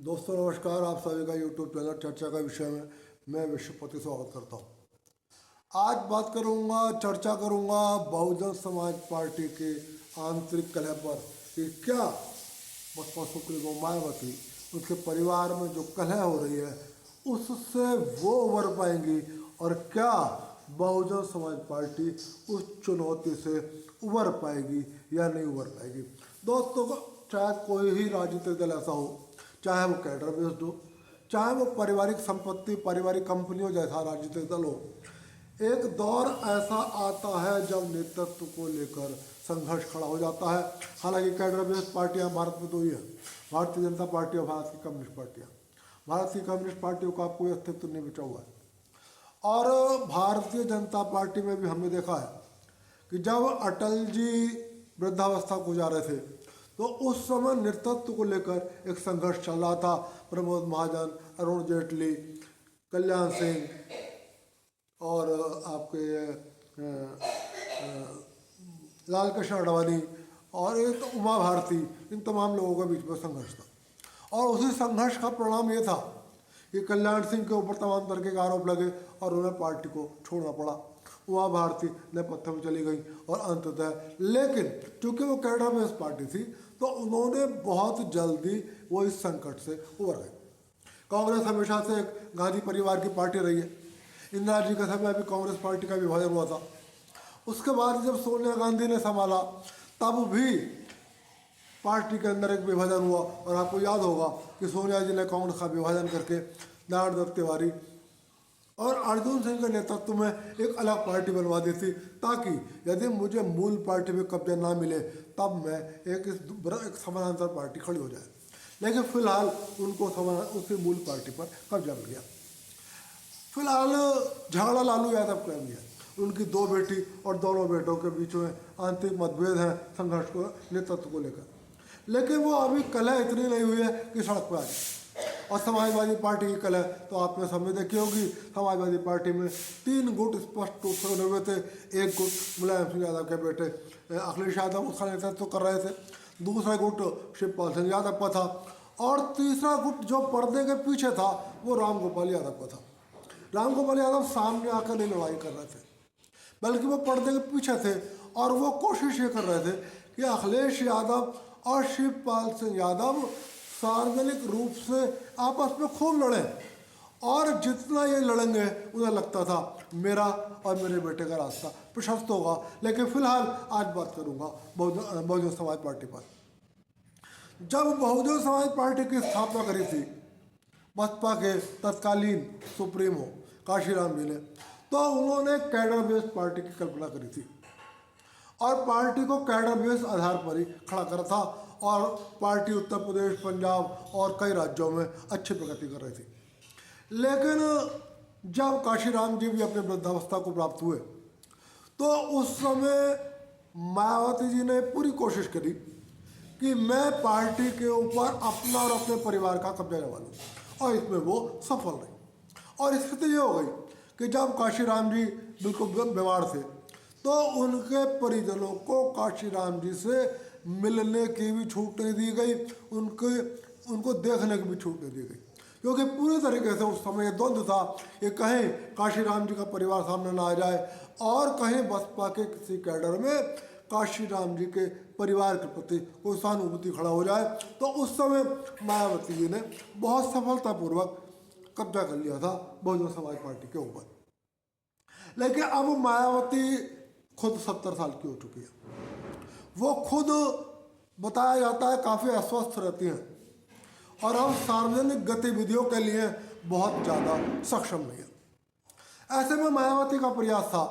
दोस्तों नमस्कार। आप सभी का यूट्यूब चैनल चर्चा का विषय में मैं विश्वपति स्वागत करता हूँ। आज बात करूँगा, चर्चा करूँगा बहुजन समाज पार्टी के आंतरिक कलह पर कि क्या बसपा सुप्रीमो मायावती उनके परिवार में जो कलह हो रही है उससे वो उबर पाएंगी और क्या बहुजन समाज पार्टी उस चुनौती से उबर पाएगी या नहीं उबर पाएगी। दोस्तों को चाहे कोई ही राजनीतिक दल ऐसा हो, चाहे वो कैडर बेस्ड हो, चाहे वो पारिवारिक संपत्ति पारिवारिक कंपनियों जैसा राजनीतिक दल हो, एक दौर ऐसा आता है जब नेतृत्व को लेकर संघर्ष खड़ा हो जाता है। हालांकि कैडर बेस्ड पार्टियां भारत में दो ही हैं, भारतीय जनता पार्टी और भारत की कम्युनिस्ट पार्टियां। भारत की कम्युनिस्ट पार्टियों का कोई अस्तित्व नहीं बचा हुआ है। और भारतीय जनता पार्टी में भी हमने देखा है कि जब अटल जी वृद्धावस्था को जा रहे थे तो उस समय नेतृत्व को लेकर एक संघर्ष चल रहा था। प्रमोद महाजन, अरुण जेटली, कल्याण सिंह और आपके लाल कृष्ण आडवाणी और एक तो उमा भारती, इन तमाम लोगों के बीच में संघर्ष था। और उसी संघर्ष का परिणाम ये था कि कल्याण सिंह के ऊपर तमाम तरह के आरोप लगे और उन्हें पार्टी को छोड़ना पड़ा। उमा भारती नेपथ्य में चली गई और अंततः, लेकिन चूंकि वो कैडर बेस्ड पार्टी थी तो उन्होंने बहुत जल्दी वो इस संकट से उबर गए। कांग्रेस हमेशा से एक गांधी परिवार की पार्टी रही है। इंदिरा जी के समय भी कांग्रेस पार्टी का विभाजन हुआ था। उसके बाद जब सोनिया गांधी ने संभाला तब भी पार्टी के अंदर एक विभाजन हुआ। और आपको याद होगा कि सोनिया जी ने कांग्रेस का विभाजन करके नारायण दत्त तिवारी और अर्जुन सिंह के नेतृत्व में एक अलग पार्टी बनवा दी थी, ताकि यदि मुझे मूल पार्टी में कब्जा ना मिले तब मैं एक समानांतर पार्टी खड़ी हो जाए। लेकिन फिलहाल उनको उसी मूल पार्टी पर कब्जा मिल गया। फिलहाल झगड़ा लालू यादव का भी है। उनकी दो बेटी और दोनों बेटों के बीच में आंतरिक मतभेद हैं संघर्ष को नेतृत्व को लेकर। लेकिन वो अभी कलह इतनी नहीं हुई है कि सड़क पर आ जाए। और समाजवादी पार्टी की कलह तो आपने समय देखी होगी। समाजवादी पार्टी में 3 गुट स्पष्ट रूप से बने हुए थे। एक गुट मुलायम सिंह यादव के बेटे अखिलेश यादव उसका नेतृत्व कर रहे थे, दूसरा गुट शिवपाल सिंह यादव का था और तीसरा गुट जो पर्दे के पीछे था वो रामगोपाल यादव का था। रामगोपाल यादव सामने आकर नहीं लड़ाई कर रहे थे, बल्कि वो पर्दे के पीछे थे और वो कोशिश ये कर रहे थे कि अखिलेश यादव और शिवपाल सिंह यादव सार्वजनिक रूप से आपस में खूब लड़ें। और जितना ये लड़ेंगे उन्हें लगता था मेरा और मेरे बेटे का रास्ता प्रशस्त होगा। लेकिन फिलहाल आज बात करूंगा बहुजन समाज पार्टी पर। जब बहुजन समाज पार्टी की स्थापना करी थी बसपा के तत्कालीन सुप्रीमो काशीराम जी ने, तो उन्होंने कैडर बेस्ड पार्टी की कल्पना करी थी और पार्टी को कैडर बेस्ड आधार पर ही खड़ा करा था। और पार्टी उत्तर प्रदेश, पंजाब और कई राज्यों में अच्छी प्रगति कर रही थी। लेकिन जब काशीराम जी भी अपने वृद्धावस्था को प्राप्त हुए तो उस समय मायावती जी ने पूरी कोशिश करी कि मैं पार्टी के ऊपर अपना और अपने परिवार का कब्जा जमा लूँ, और इसमें वो सफल रही। और स्थिति ये हो गई कि जब काशीराम जी बिल्कुल बीमार थे तो उनके परिजनों को काशीराम जी से मिलने की भी छूट नहीं दी गई, उनको देखने की भी छूट नहीं दी गई, क्योंकि पूरी तरीके से उस समय ये द्वंद्व था कि कहीं काशीराम जी का परिवार सामने ना आ जाए और कहीं बसपा के किसी कैडर में काशीराम जी के परिवार के प्रति कोई सहानुभूति खड़ा हो जाए। तो उस समय मायावती जी ने बहुत सफलतापूर्वक कब्जा कर लिया था बहुजन समाज पार्टी के ऊपर। लेकिन अब मायावती खुद 70 साल की हो चुकी है। वो खुद बताया जाता है काफ़ी अस्वस्थ रहती हैं और अब सार्वजनिक गतिविधियों के लिए बहुत ज़्यादा सक्षम नहीं है। ऐसे में मायावती का प्रयास था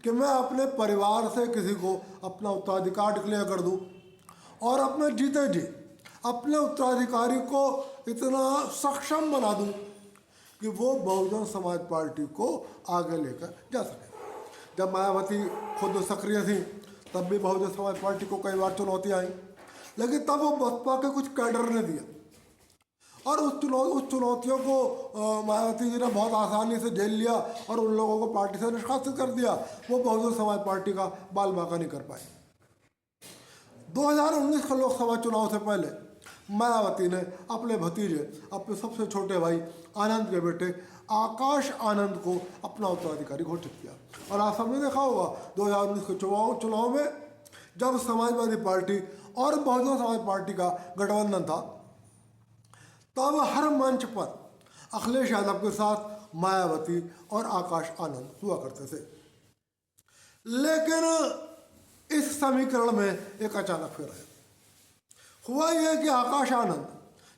कि मैं अपने परिवार से किसी को अपना उत्तराधिकार डिक्लेयर कर दूं और अपने जीते जी अपने उत्तराधिकारी को इतना सक्षम बना दूं कि वो बहुजन समाज पार्टी को आगे लेकर जा सके। जब मायावती खुद सक्रिय थी तब भी बहुजन समाज पार्टी को कई बार चुनौती आई, लेकिन तब वो बसपा के कुछ कैडर ने दिया और उस चुनौतियों को मायावती जी ने बहुत आसानी से झेल लिया और उन लोगों को पार्टी से निष्कासित कर दिया। वो बहुजन समाज पार्टी का बाल बांका नहीं कर पाए। 2019 के लोकसभा चुनाव से पहले मायावती ने अपने भतीजे, अपने सबसे छोटे भाई आनंद के बेटे आकाश आनंद को अपना उत्तराधिकारी घोषित किया। और आप सबने देखा होगा 2019 के चुनाव में जब समाजवादी पार्टी और बहुजन समाज पार्टी का गठबंधन था, तब हर मंच पर अखिलेश यादव के साथ मायावती और आकाश आनंद हुआ करते थे। लेकिन इस समीकरण में एक अचानक फेर है। हुआ यह कि आकाश आनंद,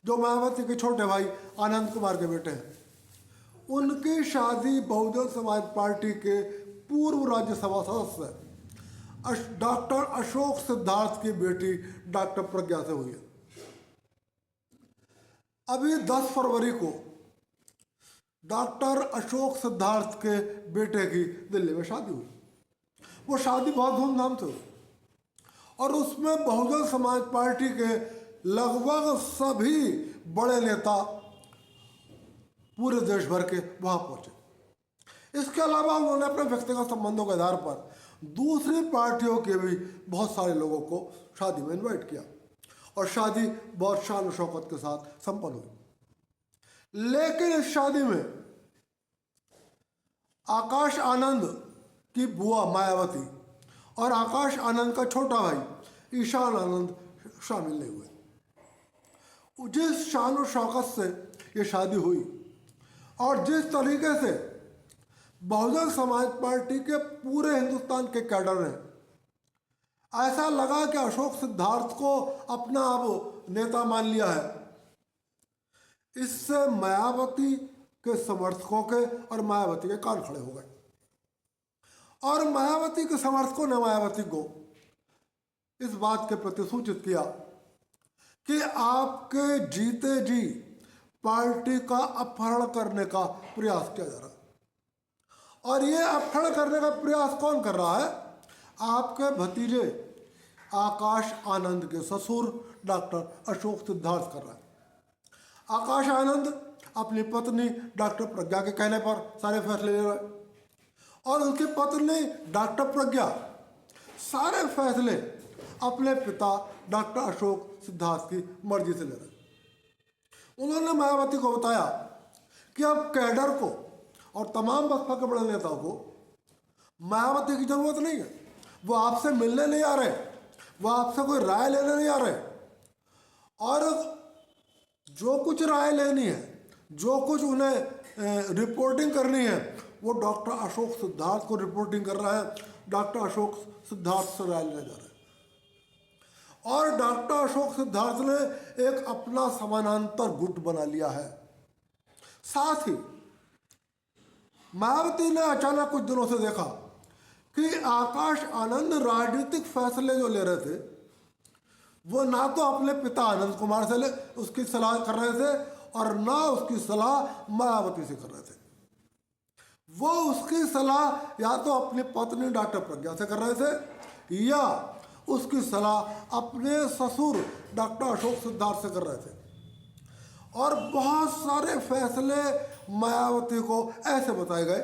जो मायावती के छोटे भाई आनंद कुमार के बेटे हैं, उनकी शादी बहुजन समाज पार्टी के पूर्व राज्यसभा सदस्य डॉक्टर अशोक सिद्धार्थ की बेटी डॉक्टर प्रज्ञा से हुई है। अभी 10 फरवरी को डॉक्टर अशोक सिद्धार्थ के बेटे की दिल्ली में शादी हुई। वो शादी बहुत धूमधाम से हुई और उसमें बहुजन समाज पार्टी के लगभग सभी बड़े नेता पूरे देश भर के वहाँ पहुँचे। इसके अलावा उन्होंने अपने व्यक्तिगत संबंधों के आधार पर दूसरी पार्टियों के भी बहुत सारे लोगों को शादी में इनवाइट किया और शादी बहुत शान और शौकत के साथ संपन्न हुई। लेकिन इस शादी में आकाश आनंद की बुआ मायावती और आकाश आनंद का छोटा भाई ईशान आनंद शामिल नहीं हुए। जिस शान और शौकत से ये शादी हुई और जिस तरीके से बहुजन समाज पार्टी के पूरे हिंदुस्तान के कैडर ने ऐसा लगा कि अशोक सिद्धार्थ को अपना अब नेता मान लिया है, इससे मायावती के समर्थकों के और मायावती के कान खड़े हो गए। और मायावती के समर्थकों ने मायावती को इस बात के प्रति सूचित किया कि आपके जीते जी पार्टी का अपहरण करने का प्रयास किया जा रहा है। और ये अपहरण करने का प्रयास कौन कर रहा है? आपके भतीजे आकाश आनंद के ससुर डॉक्टर अशोक सिद्धार्थ कर रहा है। आकाश आनंद अपनी पत्नी डॉक्टर प्रज्ञा के कहने पर सारे फैसले ले रहा है और उनकी पत्नी डॉक्टर प्रज्ञा सारे फैसले अपने पिता डॉक्टर अशोक सिद्धार्थ की मर्जी से ले रहे। उन्होंने मायावती को बताया कि अब कैडर को और तमाम बसपा के बड़े नेताओं को मायावती की जरूरत नहीं है। वो आपसे मिलने नहीं आ रहे, वो आपसे कोई राय लेने नहीं आ रहे, और जो कुछ राय लेनी है, जो कुछ उन्हें रिपोर्टिंग करनी है, वो डॉक्टर अशोक सिद्धार्थ को रिपोर्टिंग कर रहा है। डॉक्टर अशोक सिद्धार्थ से राय लेने जा रहे हैं और डॉक्टर अशोक सिद्धार्थ ने एक अपना समानांतर गुट बना लिया है। साथ ही मायावती ने अचानक कुछ दिनों से देखा कि आकाश आनंद राजनीतिक फैसले जो ले रहे थे वो ना तो अपने पिता आनंद कुमार से उसकी सलाह कर रहे थे और ना उसकी सलाह मायावती से कर रहे थे। वो उसकी सलाह या तो अपनी पत्नी डॉक्टर प्रज्ञा से कर रहे थे या उसकी सलाह अपने ससुर डॉक्टर अशोक सिद्धार्थ से कर रहे थे। और बहुत सारे फैसले मायावती को ऐसे बताए गए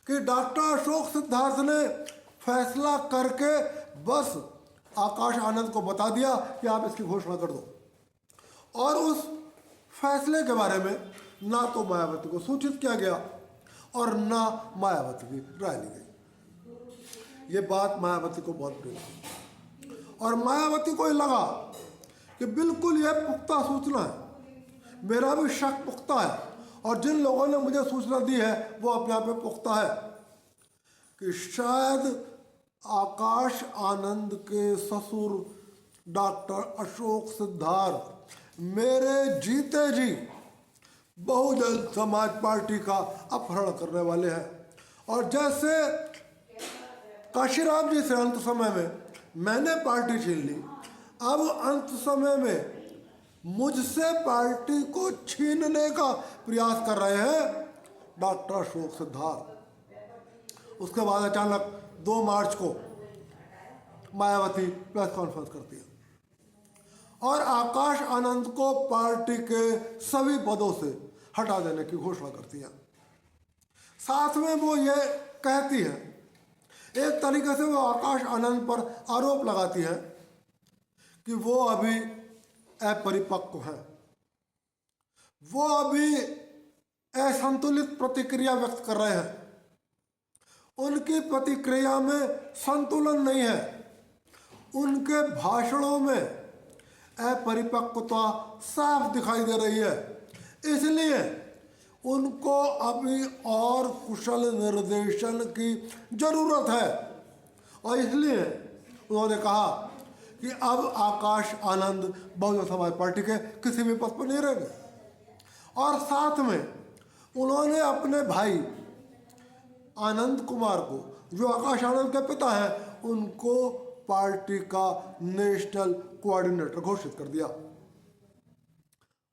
कि डॉक्टर अशोक सिद्धार्थ ने फैसला करके बस आकाश आनंद को बता दिया कि आप इसकी घोषणा कर दो, और उस फैसले के बारे में ना तो मायावती को सूचित किया गया और ना मायावती की राय ली गई। ये बात मायावती को बहुत बुरी लगी और मायावती को लगा कि बिल्कुल यह पुख्ता सूचना है, मेरा भी शक पुख्ता है और जिन लोगों ने मुझे सूचना दी है वो अपने आप में पुख्ता है कि शायद आकाश आनंद के ससुर डॉक्टर अशोक सिद्धार्थ मेरे जीते जी बहुजन समाज पार्टी का अपहरण करने वाले हैं। और जैसे काशीराम जी से अंत समय में मैंने पार्टी छीन ली, अब अंत समय में मुझसे पार्टी को छीनने का प्रयास कर रहे हैं डॉक्टर अशोक सिद्धार्थ। उसके बाद अचानक 2 मार्च को मायावती प्रेस कॉन्फ्रेंस करती है और आकाश आनंद को पार्टी के सभी पदों से हटा देने की घोषणा करती है। साथ में वो ये कहती है, एक तरीके से वो आकाश आनंद पर आरोप लगाती है कि वो अभी अपरिपक्व हैं, वो अभी असंतुलित प्रतिक्रिया व्यक्त कर रहे हैं, उनकी प्रतिक्रिया में संतुलन नहीं है, उनके भाषणों में अपरिपक्वता साफ दिखाई दे रही है। इसलिए उनको अभी और कुशल निर्देशन की जरूरत है, और इसलिए उन्होंने कहा कि अब आकाश आनंद बहुजन समाज पार्टी के किसी भी पद पर नहीं रहेंगे। और साथ में उन्होंने अपने भाई आनंद कुमार को, जो आकाश आनंद के पिता हैं, उनको पार्टी का नेशनल कोऑर्डिनेटर घोषित कर दिया।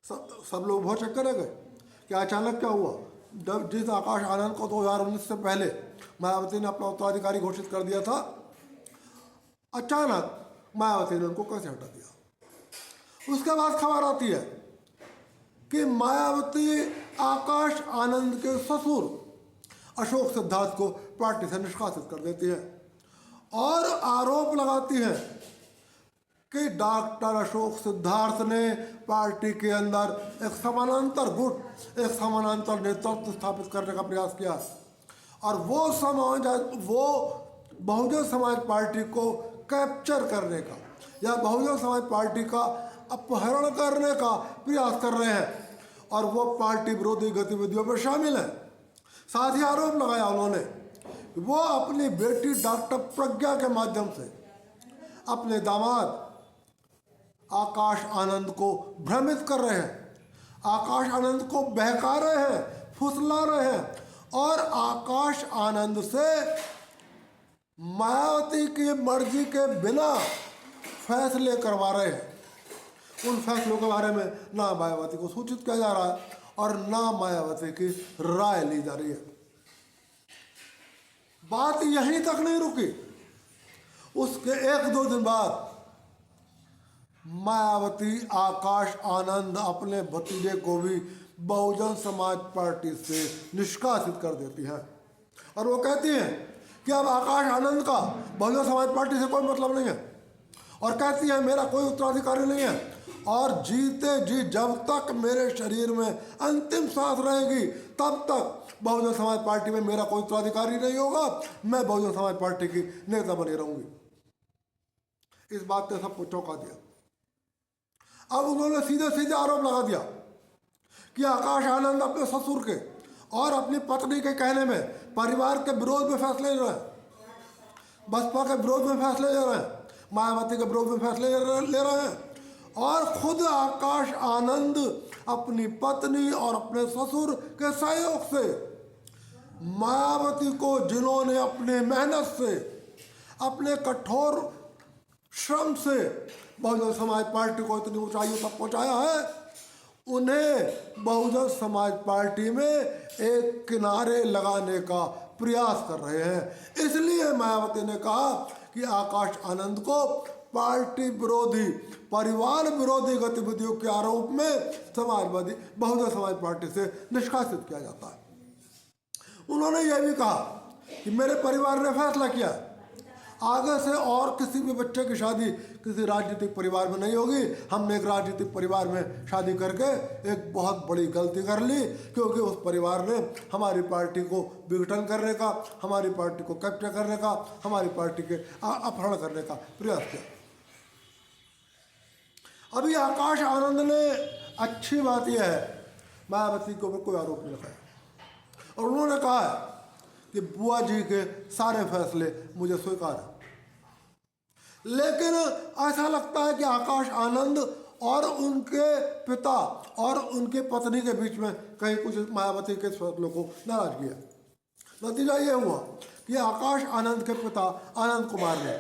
सब लोग बहुत चक्कर रह गए कि अचानक क्या हुआ। जब जिस आकाश आनंद को 2019 से पहले मायावती ने अपना उत्तराधिकारी घोषित कर दिया था, अचानक मायावती ने उनको कैसे हटा दिया। उसके बाद खबर आती है कि मायावती आकाश आनंद के ससुर अशोक सिद्धार्थ को पार्टी से निष्कासित कर देती है और आरोप लगाती है कि डॉक्टर अशोक सिद्धार्थ ने पार्टी के अंदर एक समानांतर गुट, एक समानांतर नेतृत्व स्थापित करने का प्रयास किया और वो बहुजन समाज पार्टी को कैप्चर करने का या बहुजन समाज पार्टी का अपहरण करने का प्रयास कर रहे हैं और वो पार्टी विरोधी गतिविधियों में शामिल है। साथ ही आरोप लगाया उन्होंने, वो अपनी बेटी डॉक्टर प्रज्ञा के माध्यम से अपने दामाद आकाश आनंद को भ्रमित कर रहे हैं, आकाश आनंद को बहका रहे हैं, फुसला रहे हैं और आकाश आनंद से मायावती की मर्जी के बिना फैसले करवा रहे हैं। उन फैसलों के बारे में ना मायावती को सूचित किया जा रहा है और ना मायावती की राय ली जा रही है। बात यहीं तक नहीं रुकी, उसके 1-2 दिन बाद मायावती आकाश आनंद अपने भतीजे को भी बहुजन समाज पार्टी से निष्कासित कर देती है और वो कहती है कि अब आकाश आनंद का बहुजन समाज पार्टी से कोई मतलब नहीं है और कहती है मेरा कोई उत्तराधिकारी नहीं है और जीते जी जब तक मेरे शरीर में अंतिम सांस रहेगी तब तक बहुजन समाज पार्टी में मेरा कोई उत्तराधिकारी नहीं होगा, मैं बहुजन समाज पार्टी की नेता बनी रहूंगी। इस बात ने सबको चौंका दिया। अब उन्होंने सीधे सीधे आरोप लगा दिया कि आकाश आनंद अपने ससुर के और अपनी पत्नी के कहने में परिवार के विरोध में फैसले ले रहे हैं, बसपा के विरोध में फैसले ले रहे हैं, मायावती के विरोध में फैसले ले रहे हैं और खुद आकाश आनंद अपनी पत्नी और अपने ससुर के सहयोग से मायावती को, जिन्होंने अपने मेहनत से, अपने कठोर श्रम से बहुजन समाज पार्टी को इतनी ऊंचाइयों तक पहुंचाया है, उन्हें बहुजन समाज पार्टी में एक किनारे लगाने का प्रयास कर रहे हैं। इसलिए मायावती ने कहा कि आकाश आनंद को पार्टी विरोधी, परिवार विरोधी गतिविधियों के आरोप में समाजवादी बहुजन समाज पार्टी से निष्कासित किया जाता है। उन्होंने यह भी कहा कि मेरे परिवार ने फैसला किया आगे से और किसी भी बच्चे की शादी किसी राजनीतिक परिवार में नहीं होगी। हमने एक राजनीतिक परिवार में शादी करके एक बहुत बड़ी गलती कर ली क्योंकि उस परिवार ने हमारी पार्टी को विघटन करने का, हमारी पार्टी को कैप्चर करने का, हमारी पार्टी के अपहरण करने का प्रयास किया। अभी आकाश आनंद ने, अच्छी बात यह है, मायावती के ऊपर कोई आरोप नहीं लगाया और उन्होंने कहा है कि बुआ जी के सारे फैसले मुझे स्वीकार है। लेकिन ऐसा लगता है कि आकाश आनंद और उनके पिता और उनके पत्नी के बीच में कहीं कुछ मायावती के फैसलों को नाराजगी है। नतीजा ये हुआ कि आकाश आनंद के पिता आनंद कुमार ने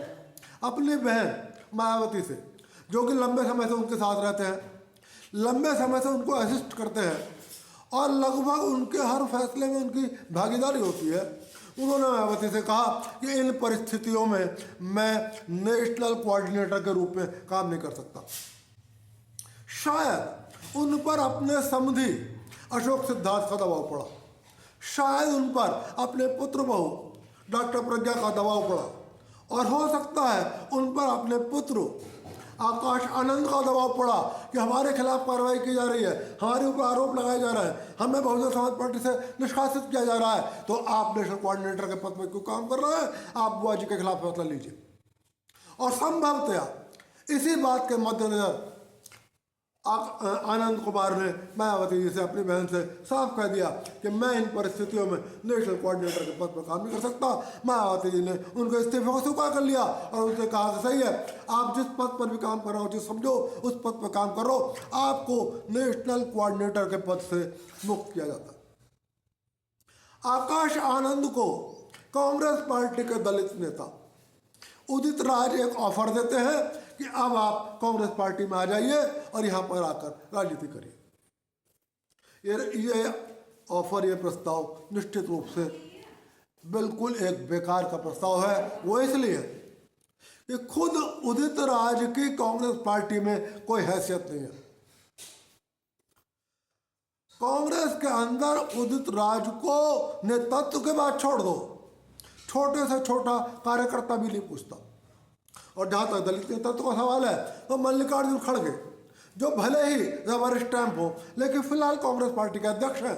अपनी बहन मायावती से, जो कि लंबे समय से उनके साथ रहते हैं, लंबे समय से उनको असिस्ट करते हैं और लगभग उनके हर फैसले में उनकी भागीदारी होती है, उन्होंने मायावती से कहा कि इन परिस्थितियों में मैं नेशनल कोऑर्डिनेटर के रूप में काम नहीं कर सकता। शायद उन पर अपने समधी अशोक सिद्धार्थ का दबाव पड़ा, शायद उन पर अपने पुत्र बहू डॉक्टर प्रज्ञा का दबाव पड़ा और हो सकता है उन पर अपने पुत्र आकाश आनंद का दबाव पड़ा कि हमारे खिलाफ कार्रवाई की जा रही है, हमारे ऊपर आरोप लगाए जा रहे हैं, हमें बहुजन समाज पार्टी से निष्कासित किया जा रहा है, तो आप नेशनल कोऑर्डिनेटर के पद पर क्यों काम कर रहे हैं, आप बुआ जी के खिलाफ फैसला लीजिए। और संभवतया इसी बात के मद्देनजर आनंद कुमार ने मायावती जी से, अपनी बहन से साफ कह दिया कि मैं इन परिस्थितियों में नेशनल कोऑर्डिनेटर के पद पर काम नहीं कर सकता। मायावती जी ने उनके इस्तीफे को स्वीकार कर लिया और उनसे कहा कि सही है, आप जिस पद पर भी काम कर रहे हो, जिस समझो उस पद पर काम करो, आपको नेशनल कोऑर्डिनेटर के पद से मुक्त किया जाता। आकाश आनंद को कांग्रेस पार्टी के दलित नेता उदित राज एक ऑफर देते हैं कि अब आप कांग्रेस पार्टी में आ जाइए और यहाँ पर आकर राजनीति करिए। ये ऑफर, ये प्रस्ताव निश्चित रूप से बिल्कुल एक बेकार का प्रस्ताव है। वो इसलिए कि खुद उदित राज की कांग्रेस पार्टी में कोई हैसियत नहीं है। कांग्रेस के अंदर उदित राज को नेतृत्व के बाद छोड़ दो, छोटे से छोटा कार्यकर्ता भी नहीं पूछता। और जहाँ तक दलित नेतृत्व का सवाल है तो मल्लिकार्जुन खड़गे, जो भले ही रबर स्टैंप हो लेकिन फिलहाल कांग्रेस पार्टी के अध्यक्ष हैं,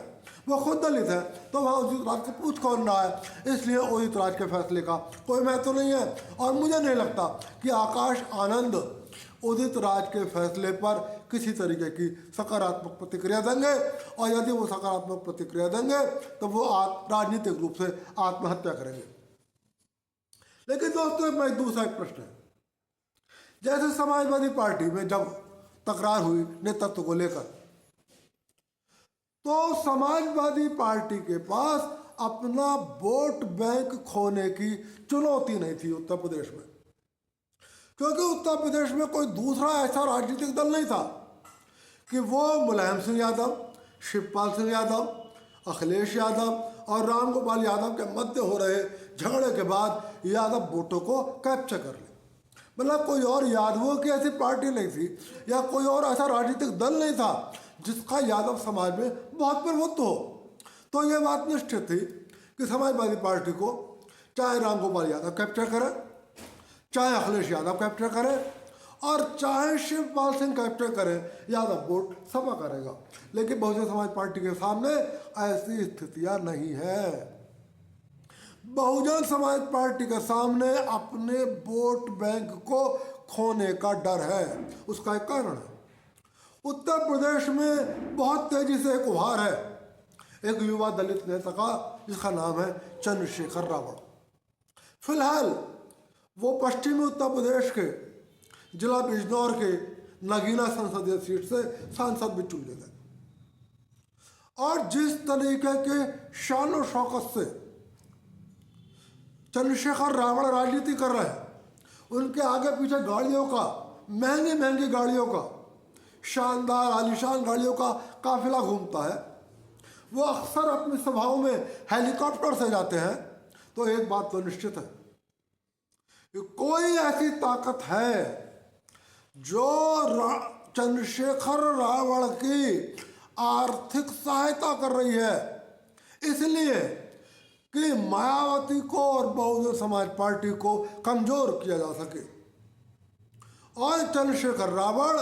वो खुद दलित है, तो वहाँ उदित राज को पूछ कौन रहा है। इसलिए उदित राज के फैसले का कोई महत्व नहीं है। और मुझे नहीं लगता कि आकाश आनंद उदित राज के फैसले पर किसी तरीके की सकारात्मक प्रतिक्रिया देंगे, और यदि वो सकारात्मक प्रतिक्रिया देंगे तो वो राजनीतिक रूप से आत्महत्या करेंगे। लेकिन दोस्तों, मैं दूसरा एक प्रश्न है, जैसे समाजवादी पार्टी में जब तकरार हुई नेतृत्व को लेकर, तो समाजवादी पार्टी के पास अपना वोट बैंक खोने की चुनौती नहीं थी उत्तर प्रदेश में, क्योंकि उत्तर प्रदेश में कोई दूसरा ऐसा राजनीतिक दल नहीं था कि वो मुलायम सिंह यादव, शिवपाल सिंह यादव, अखिलेश यादव और रामगोपाल यादव के मध्य हो रहे झगड़े के बाद यादव वोटों को कैप्चर कर ले। मतलब कोई और यादवों की ऐसी पार्टी नहीं थी या कोई और ऐसा राजनीतिक दल नहीं था जिसका यादव समाज में बहुत प्रभुत्व हो। तो ये बात निश्चित थी कि समाजवादी पार्टी को चाहे रामगोपाल यादव कैप्चर करे, चाहे अखिलेश यादव कैप्चर करे और चाहे शिवपाल सिंह कैप्चर करे, यादव वोट सपा करेगा। लेकिन बहुजन समाज पार्टी के सामने ऐसी स्थितियां नहीं है। बहुजन समाज पार्टी के सामने अपने वोट बैंक को खोने का डर है। उसका एक कारण है, उत्तर प्रदेश में बहुत तेजी से एक उभार है एक युवा दलित नेता का, जिसका नाम है चंद्रशेखर रावण। फिलहाल वो पश्चिमी उत्तर प्रदेश के जिला बिजनौर के नगीना संसदीय सीट से सांसद भी चुन लिए गए। और जिस तरीके के शान और शौकत से चंद्रशेखर रावण राजनीति कर रहे हैं, उनके आगे पीछे गाड़ियों का, महंगी महंगी गाड़ियों का, शानदार आलीशान गाड़ियों का काफिला घूमता है। वो अक्सर अपनी सभाओं में हेलीकॉप्टर से जाते हैं। तो एक बात तो निश्चित है कि कोई ऐसी ताकत है जो चंद्रशेखर रावण की आर्थिक सहायता कर रही है, इसलिए कि मायावती को और बहुजन समाज पार्टी को कमजोर किया जा सके और चंद्रशेखर रावण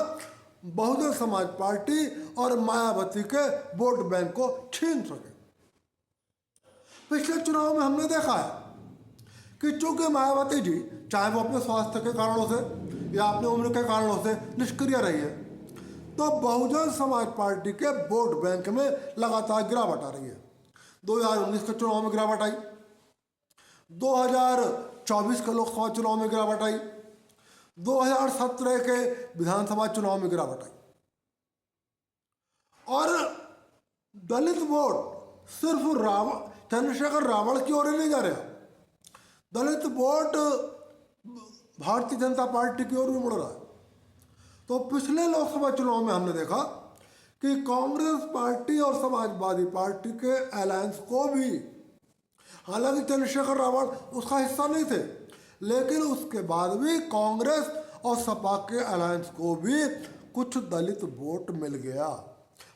बहुजन समाज पार्टी और मायावती के वोट बैंक को छीन सके। पिछले चुनाव में हमने देखा है कि चूंकि मायावती जी, चाहे वो अपने स्वास्थ्य के कारणों से या अपने उम्र के कारणों से निष्क्रिय रही है, तो बहुजन समाज पार्टी के वोट बैंक में लगातार गिरावट आ रही है। 2019 के चुनाव में गिरावट आई, 2024 के लोकसभा चुनाव में गिरावट आई, 2017 के विधानसभा चुनाव में गिरावट आई। और दलित वोट सिर्फ चंद्रशेखर रावण की ओर ही नहीं जा रहा, दलित वोट भारतीय जनता पार्टी की ओर भी मुड़ रहा है। तो पिछले लोकसभा चुनाव में हमने देखा कि कांग्रेस पार्टी और समाजवादी पार्टी के अलायंस को भी, हालांकि चंद्रशेखर रावण उसका हिस्सा नहीं थे, लेकिन उसके बाद भी कांग्रेस और सपा के अलायंस को भी कुछ दलित वोट मिल गया।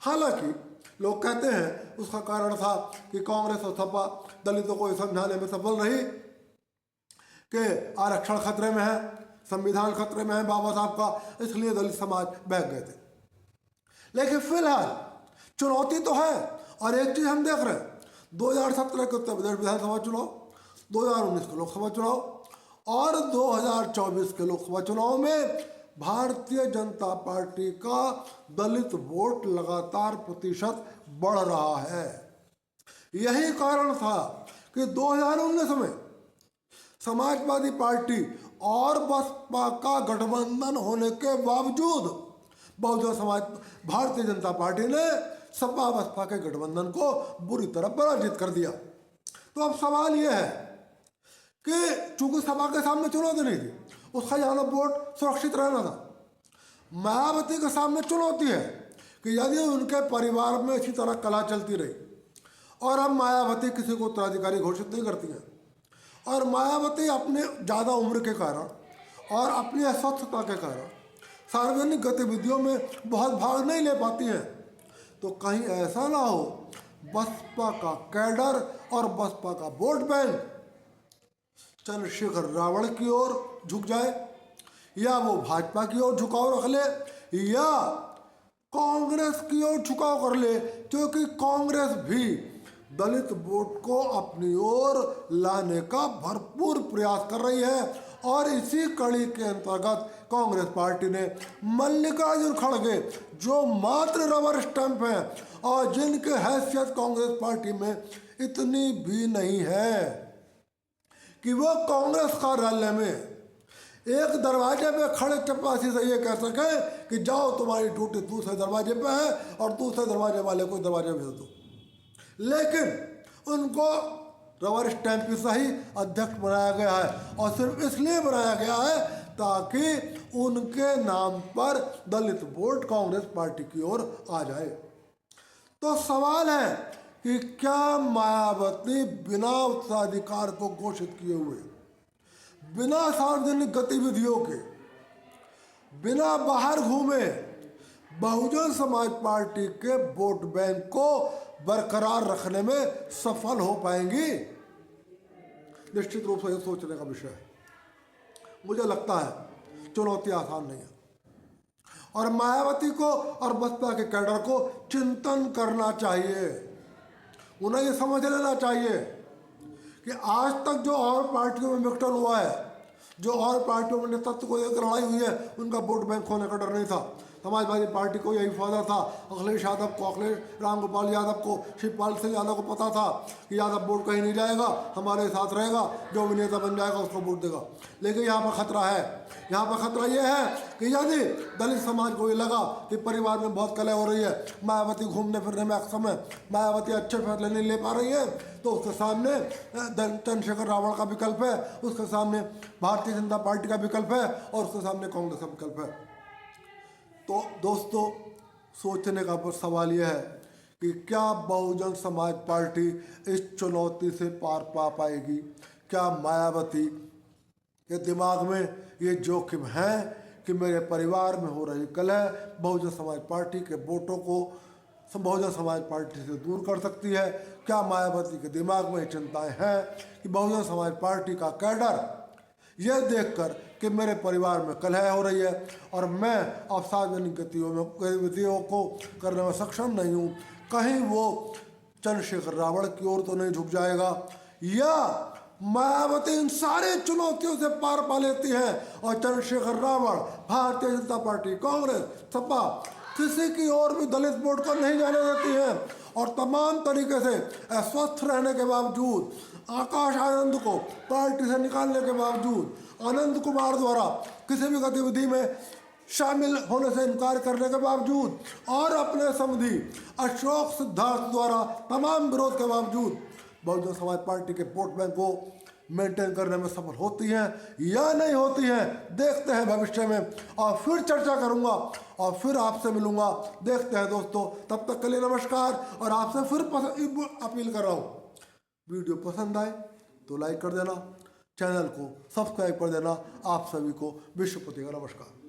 हालांकि लोग कहते हैं उसका कारण था कि कांग्रेस और सपा दलितों को समझाने में सफल रही कि आरक्षण खतरे में है, संविधान खतरे में है बाबा साहब का, इसलिए दलित समाज बह गए थे। लेकिन फिलहाल चुनौती तो है। और एक चीज हम देख रहे हैं, 2017 के उत्तर प्रदेश विधानसभा चुनाव, 2019 के लोकसभा चुनाव और 2024 के लोकसभा चुनाव में भारतीय जनता पार्टी का दलित वोट लगातार प्रतिशत बढ़ रहा है। यही कारण था कि 2019 में समाजवादी पार्टी और बसपा का गठबंधन होने के बावजूद बहुजन समाज भारतीय जनता पार्टी ने सपा बसपा के गठबंधन को बुरी तरह पराजित कर दिया। तो अब सवाल यह है कि चूंकि सपा के सामने चुनौती नहीं थी, उसका ज्यादा वोट सुरक्षित रहना था। मायावती के सामने चुनौती है कि यदि उनके परिवार में इसी तरह कला चलती रही और अब मायावती किसी को उत्तराधिकारी घोषित नहीं करती हैं और मायावती अपने ज़्यादा उम्र के कारण और अपनी अस्वस्थता के कारण सार्वजनिक गतिविधियों में बहुत भाग नहीं ले पाती हैं, तो कहीं ऐसा ना हो बसपा का कैडर और बसपा का वोट बैंक चंद्रशेखर रावण की ओर झुक जाए या वो भाजपा की ओर झुकाव रख ले या कांग्रेस की ओर झुकाव कर ले, क्योंकि कांग्रेस भी दलित वोट को अपनी ओर लाने का भरपूर प्रयास कर रही है। और इसी कड़ी के अंतर्गत कांग्रेस पार्टी ने मल्लिकार्जुन खड़गे, जो मात्र रबर स्टंप हैं और जिनके हैसियत कांग्रेस पार्टी में इतनी भी नहीं है कि वो कांग्रेस कार्यालय में एक दरवाजे पे खड़े चपरासी से ये कह सके कि जाओ तुम्हारी ड्यूटी दूसरे दरवाजे पे है और दूसरे दरवाजे वाले को दरवाजे भेज दो, लेकिन उनको रबर स्टैंप की सही अध्यक्ष बनाया गया है और सिर्फ इसलिए बनाया गया है ताकि उनके नाम पर दलित वोट कांग्रेस पार्टी की ओर आ जाए। तो सवाल है कि क्या मायावती बिना उत्तराधिकार को घोषित किए हुए, बिना सार्वजनिक गतिविधियों के, बिना बाहर घूमे बहुजन समाज पार्टी के वोट बैंक को बरकरार रखने में सफल हो पाएंगी? निश्चित रूप से यह सोचने का विषय है। मुझे लगता है चुनौती आसान नहीं है और मायावती को और बसपा के कैडर को चिंतन करना चाहिए। उन्हें यह समझ लेना चाहिए कि आज तक जो और पार्टियों में विघटन हुआ है, जो और पार्टियों में नेतृत्व को लेकर लड़ाई हुई है, उनका वोट बैंक होने का डर नहीं था। समाजवादी पार्टी को यही फायदा था। अखिलेश रामगोपाल यादव को, शिवपाल सिंह यादव को पता था कि यादव वोट कहीं नहीं जाएगा, हमारे साथ रहेगा, जो भी नेता बन जाएगा उसको वोट देगा। लेकिन यहाँ पर खतरा है, यहाँ पर खतरा यह है कि यदि दलित समाज को ये लगा कि परिवार में बहुत कलह हो रही है, मायावती घूमने फिरने में अक्षम है, मायावती अच्छे फैसले नहीं ले पा रही है, तो उसके सामने चंद्रशेखर रावण का विकल्प है, उसके सामने भारतीय जनता पार्टी का विकल्प है और उसके सामने कांग्रेस का विकल्प है। तो दोस्तों, सोचने का सवाल यह है कि क्या बहुजन समाज पार्टी इस चुनौती से पार पा पाएगी? क्या मायावती के दिमाग में ये जोखिम है कि मेरे परिवार में हो रही कलह बहुजन समाज पार्टी के वोटों को बहुजन समाज पार्टी से दूर कर सकती है? क्या मायावती के दिमाग में चिंताएं हैं कि बहुजन समाज पार्टी का कैडर यह देखकर कि मेरे परिवार में कलह हो रही है और मैं अब सार्वजनिक गतिविधियों को करने में सक्षम नहीं हूँ, कहीं वो चंद्रशेखर रावण की ओर तो नहीं झुक जाएगा? या मायावती इन सारे चुनौतियों से पार पा लेती है और चंद्रशेखर रावण, भारतीय जनता पार्टी, कांग्रेस, सपा किसी की ओर भी दलित वोट को नहीं जाने देती है और तमाम तरीके से अस्वस्थ रहने के बावजूद, आकाश आनंद को पार्टी से निकालने के बावजूद, आनंद कुमार द्वारा किसी भी गतिविधि में शामिल होने से इनकार करने के बावजूद और अपने समधी अशोक सिद्धार्थ द्वारा तमाम विरोध के बावजूद बहुजन समाज पार्टी के वोट बैंक को मेंटेन करने में सफल होती हैं या नहीं होती हैं, देखते हैं भविष्य में। और फिर चर्चा करूंगा और फिर आपसे मिलूंगा, देखते हैं दोस्तों। तब तक के लिए नमस्कार और आपसे फिर अपील कर रहा हूँ, वीडियो पसंद आए तो लाइक कर देना, चैनल को सब्सक्राइब कर देना। आप सभी को विश्वपति का नमस्कार।